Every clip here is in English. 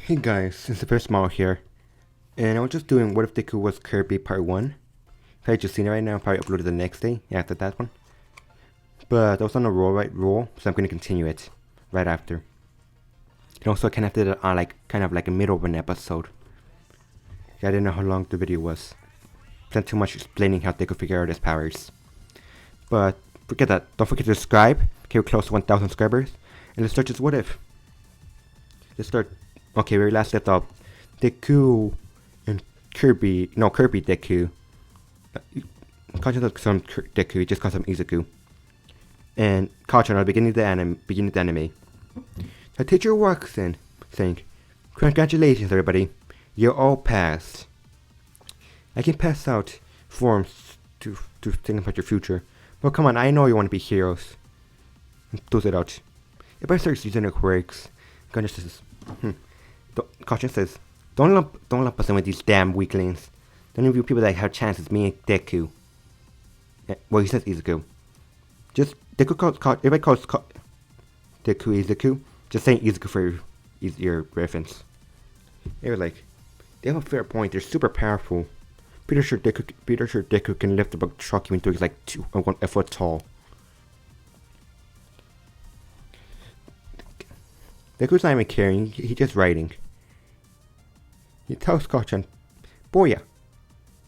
Hey guys, it's the first Small here, and I was just doing What If Deku Was Kirby Part 1. If I just seen it right now, I'll probably upload it the next day after that one. But I was on a roll, so I'm going to continue it right after. And also I kind of did it on kind of like a middle of an episode. I didn't know how long the video was. Spent too much explaining how Deku figure out his powers. But forget that, don't forget to subscribe, okay, we're close to 1,000 subscribers. And let's start this What If. Let's start. Okay, we last left off Deku and Kirby Deku. Kachan does some Deku, he just calls him Izuku. And Kachan at the beginning of the anime. The teacher walks in, saying, "Congratulations everybody, you all passed. I can pass out forms to think about your future. But come on, I know you want to be heroes." And throws it out. Everybody starts using their quirks. Kachan says, Caution says, don't lump us in with these damn weaklings. The only people that have chances me and Deku. Well, he says Izuku. Just Deku everybody calls Deku Izuku. Just saying Izuku for easier reference. They were like, they have a fair point. They're super powerful. Pretty sure Deku can lift up a truck even though he's like a foot tall. Deku's not even caring, he's just writing. He tells Kachan, "Boya."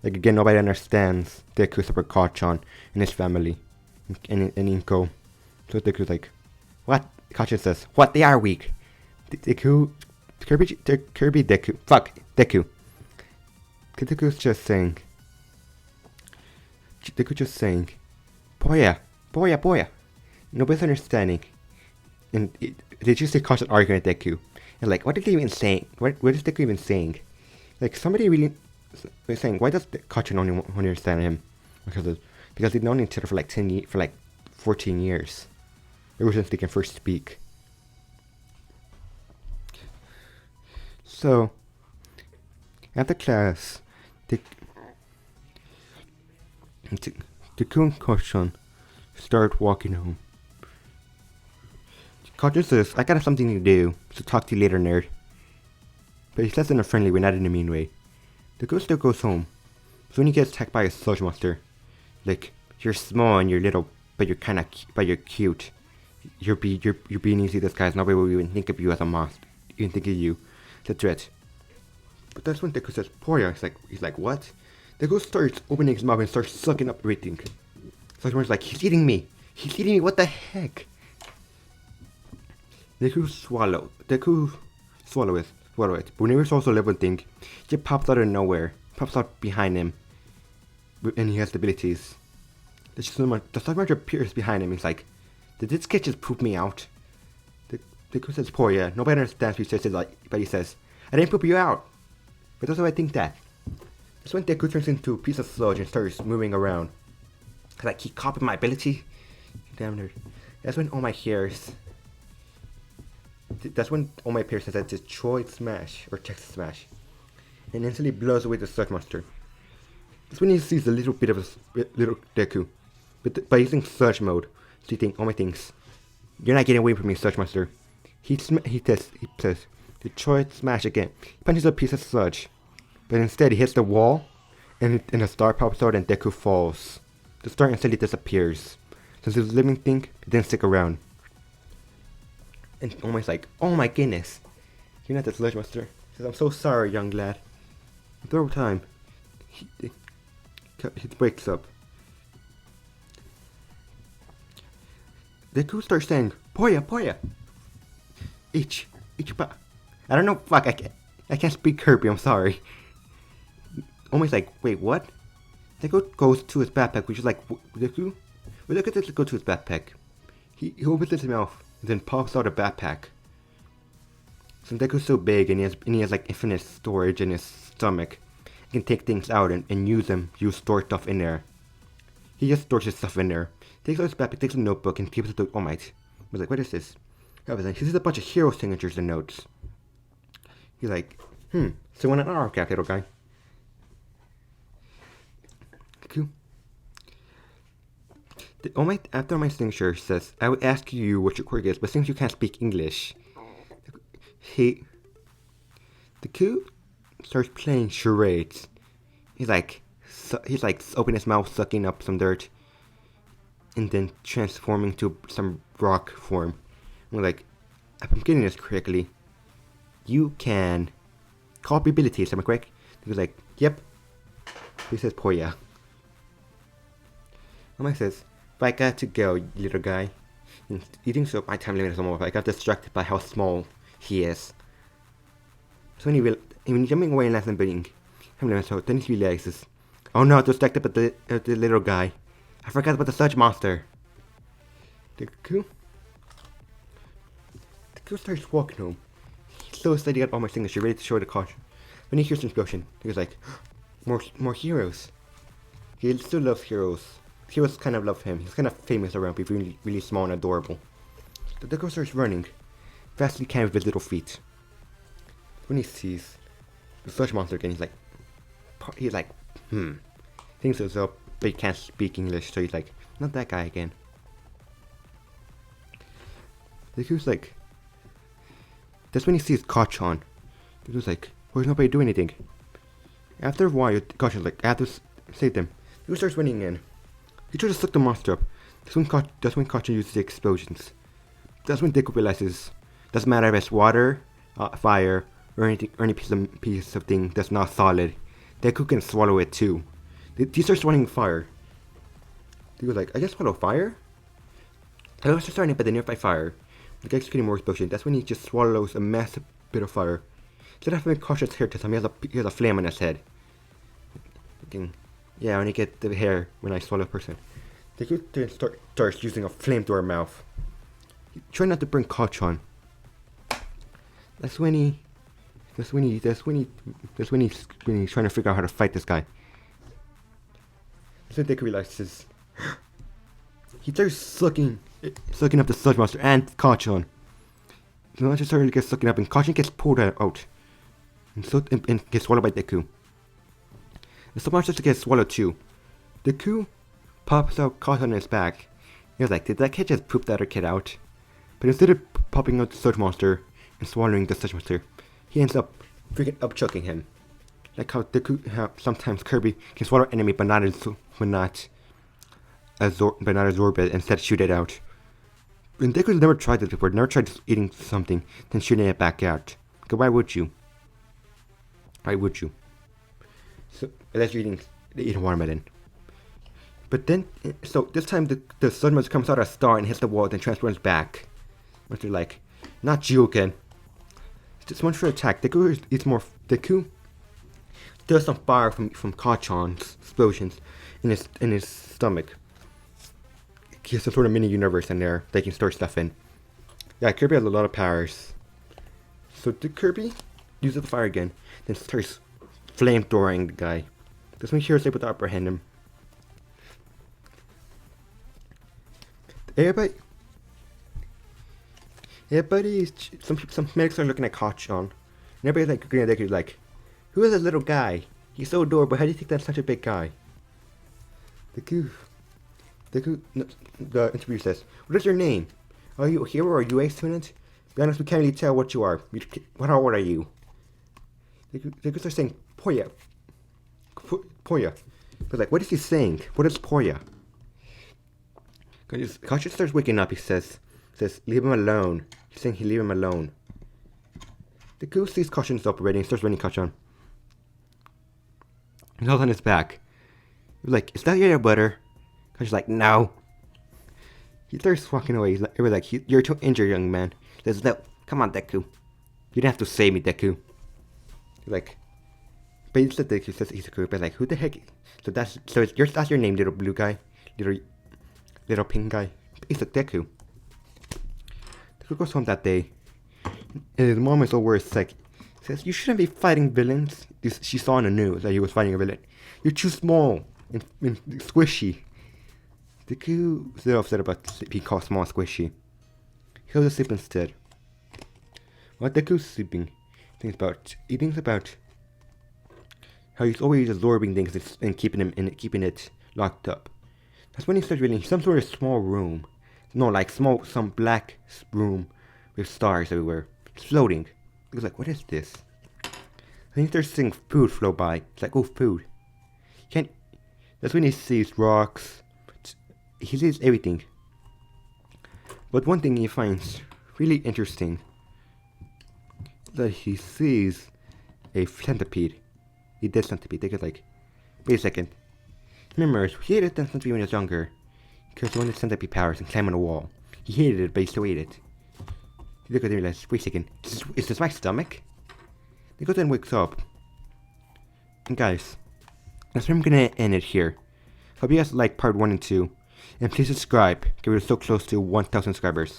Like again, nobody understands Deku except for Kachan and his family. And Inko. So Deku's like, "What?" Kachan says, "What? They are weak." Kirby Deku. Fuck, Deku. Deku's just saying. Boya. Nobody's understanding. And they just say constant arguing with Deku. And like, what is he even saying? What is Deku even saying? Like, somebody really is saying, why does Kachan only understand him? Because they've known each other for like 14 years. Ever since they can first speak. So, after class, Deku and Kachan start walking home. Kachan says, "I got something to do, so talk to you later, nerd." But he says it in a friendly way, not in a mean way. Deku still goes home. So when he gets attacked by a sludge monster, like, "You're small and you're little, but you're cute. You're being easy disguised. Nobody will even think of you as a monster. Even think of you as a threat." But that's when Deku says, "Poya." He's like, "What?" Deku starts opening his mouth and starts sucking up everything. Sludge monster's like, "He's eating me. What the heck?" Deku swallow it. But whenever he also level thing, he pops out of nowhere. Pops out behind him. And he has the abilities. The sludge monster appears behind him. He's like, "Did this kid just poop me out?" Deku says, "Poya." Nobody understands what he says, but he says, "I didn't poop you out." But that's why I think that. That's when Deku turns into a piece of sludge and starts moving around. Like, he copied my ability. Damn nerd. That's when all my hairs. That's when all my peers says that Detroit Smash or Texas Smash, and instantly blows away the sludge monster. That's when he sees a little bit of a little Deku, but by using sludge mode, so all my things, "You're not getting away from me, sludge monster." He says Detroit Smash again. He punches a piece of sludge, but instead he hits the wall, and a star pops out and Deku falls. The star instantly disappears. Since it was a living thing, it didn't stick around. And Omi's like, "Oh my goodness, you're not the sludge monster." He says, "I'm so sorry, young lad." The third time, he breaks up. Deku starts saying, "Poya. Ichiba." I don't know, fuck, I can't speak Kirby, I'm sorry. Omi's like, "Wait, what?" Deku goes to his backpack, which is like, Deku? Well, look at this, go to his backpack. He opens his mouth. And then pops out a backpack. So Deku's so big and he has like infinite storage in his stomach. He can take things out and use store stuff in there. He just stores his stuff in there. Takes out his backpack, takes a notebook and keeps it to All Might. He's like, "What is this?" He sees a bunch of hero signatures and notes. He's like, "So you want an autograph, little guy?" Deku. After my signature says, "I would ask you what your quirk is, but since you can't speak English," he Deku starts playing charades. He's like opening his mouth, sucking up some dirt, and then transforming to some rock form. We're like, if I'm getting this correctly, you can copy abilities, am I correct? He was like, yep. He says, Poya. Mike says, if I got to go, little guy. And you think so, my time limit is almost, I got distracted by how small he is. So when he's jumping away and less than being, so then he realizes, oh no, distracted by the little guy. I forgot about the sludge monster. Deku starts walking home. He's so excited to get all my signature, ready to show the caution. When he hears an explosion, he was like, more heroes. He still loves heroes. Heroes kind of love him. He's kind of famous around people, really, really small and adorable. The Deku starts running, fast as he can with his little feet. When he sees the sludge monster again, he's like, thinks it's up, but he can't speak English, so he's like, not that guy again. Deku's like, that's when he sees Kachan. Deku's like, why is nobody doing anything? After a while, Kachan's like, I have to save them. Deku starts running in. He tries to suck the monster up. That's when Kachan uses the explosions. That's when Deku realizes, doesn't matter if it's water, fire, or any piece of thing that's not solid. Deku can swallow it too. He starts swallowing fire. Deku's like, I can swallow fire? I was just starting by the nearby fire. The guy's getting more explosion. That's when he just swallows a massive bit of fire. Instead of having Kachan's hair touch him, he has a flame on his head. Thinking, yeah, I only get the hair when I swallow a person. Deku then starts using a flamethrower mouth. He tries not to bring Kachan. That's when he's trying to figure out how to fight this guy. So Deku realizes he starts sucking up the sludge monster and Kachan. The monster starts to get sucking up, and Kachan gets pulled out and gets swallowed by Deku. The sludge monster gets swallowed too. Deku pops out Kachan on his back. He was like, did that kid just poop the other kid out? But instead of popping out the sludge monster and swallowing the sludge monster, he ends up freaking upchucking him. Like how sometimes Kirby can swallow an enemy but not absorb it, instead shoot it out. And Deku's never tried this before, never tried eating something, then shooting it back out. Because why would you? Why would you? So, unless you're eating watermelon. But then, so this time the sludge monster comes out of a star and hits the wall, then transforms back. Which are like, not you again. This monster attack. Deku does some fire from Kachan's explosions in his stomach. He has some sort of mini universe in there they can store stuff in. Yeah, Kirby has a lot of powers. So the Kirby uses the fire again, then starts flamethrowing the guy. This one here is able to apprehend him. Some medics are looking at Kachan. And everybody's like looking at Deku like, who is this little guy? He's so adorable, how do you think that's such a big guy? The interviewer says, what is your name? Are you a hero or are you a student? To be honest, we can't really tell what you are. How old are you? Deku starts saying, Poya. But like, what is he saying? What is Poya? Kachan starts waking up, he says, leave him alone. He's saying leave him alone. Deku sees Kachan's operating and starts running Kachan. He's all on his back. He's like, is that your butter? Kachan's like, no. He starts walking away. He's like, you're too injured, young man. He says, no, come on, Deku. You don't have to save me, Deku. He's like, but he said Deku says he's a group. But like, who the heck? So that's your name, little blue guy, little pink guy. He's like Deku. Deku goes home that day, and his mom is over his sick. Says, you shouldn't be fighting villains. She saw on the news that he was fighting a villain. You're too small and squishy. Deku is upset about being called small and squishy. He goes to sleep instead. While Deku's sleeping, he thinks about how he's always absorbing things and keeping it locked up. That's when he starts reading some sort of small room. No, like some black room with stars everywhere. It's floating. He was like, what is this? I think they're seeing food flow by. It's like, oh, food. Can't. That's when he sees rocks. He sees everything. But one thing he finds really interesting is that he sees a centipede. A dead centipede. They could like, wait a second. Remember, he hated the centipede when he was younger. Because he wanted centipede powers and climb on a wall. He hated it, but he still ate it. He looked at it and realized, wait a second, is this my stomach? He goes and wakes up. And guys, that's where I'm gonna end it here. Hope you guys like part 1 and 2. And please subscribe, because we're so close to 1,000 subscribers.